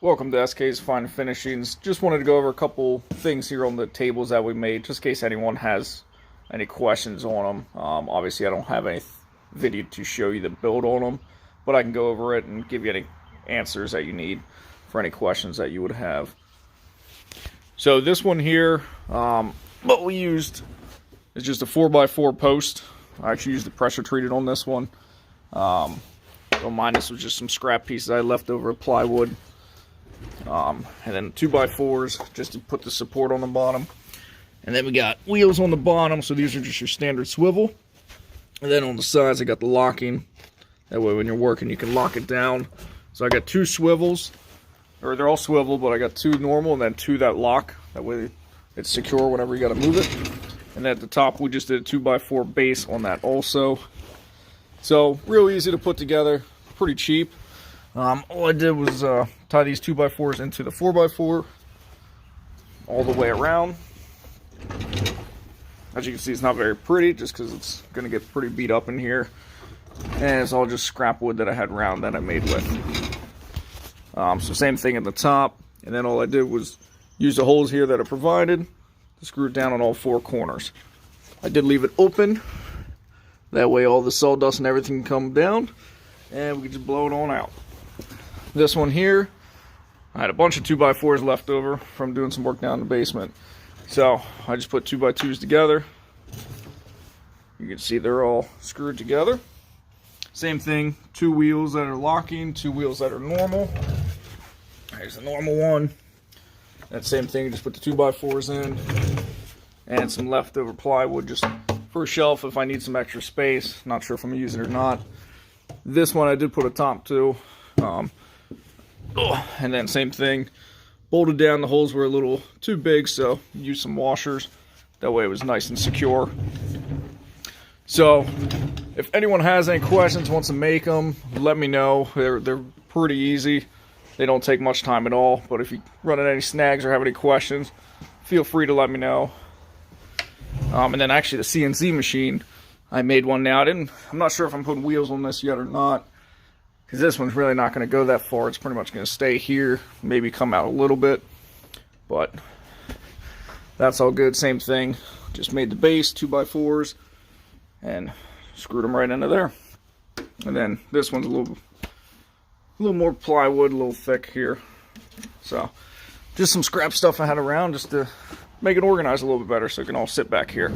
Welcome to SK's Fine Finishings. Just wanted to go over a couple things here on the tables that we made, just in case anyone has any questions on them. Obviously, I don't have any video to show you the build on them, but I can go over it and give you any answers that you need for any questions that you would have. So this one here, what we used is just a 4x4 post. I actually used the pressure treated on this one. Don't mind, this was just some scrap pieces I left over of plywood. And then 2x4s just to put the support on the bottom. And then we got wheels on the bottom, so these are just your standard swivel. And then on the sides I got the locking. That way when you're working you can lock it down. So I got two swivels, or they're all swivel, but I got two normal and then two that lock. That way it's secure whenever you got to move it. And then at the top we just did a 2x4 base on that also. So real easy to put together, pretty cheap. All I did was tie these 2x4s into the 4x4 all the way around. As you can see, it's not very pretty just because it's going to get pretty beat up in here. And it's all just scrap wood that I had round that I made with. So same thing at the top. And then all I did was use the holes here that are provided to screw it down on all four corners. I did leave it open. That way all the sawdust and everything can come down. And we can just blow it on out. This one here, I had a bunch of 2x4s left over from doing some work down in the basement. So I just put 2x2s together. You can see they're all screwed together. Same thing, two wheels that are locking, two wheels that are normal. There's the normal one. That same thing, just put the 2x4s in. And some leftover plywood just for a shelf if I need some extra space. Not sure if I'm going to use it or not. This one I did put a top to. And then same thing, bolted down. The holes were a little too big, so used some washers. That way it was nice and secure. So if anyone has any questions, wants to make them, let me know. They're pretty easy. They don't take much time at all. But if you run into any snags or have any questions, feel free to let me know. And then actually the CNC machine, I made one now. I'm not sure if I'm putting wheels on this yet or not, because this one's really not going to go that far. It's pretty much going to stay here, maybe come out a little bit, but that's all good. Same thing, just made the base 2x4s and screwed them right into there. And then this one's a little more plywood, a little thick here. So just some scrap stuff I had around just to make it organized a little bit better so it can all sit back here.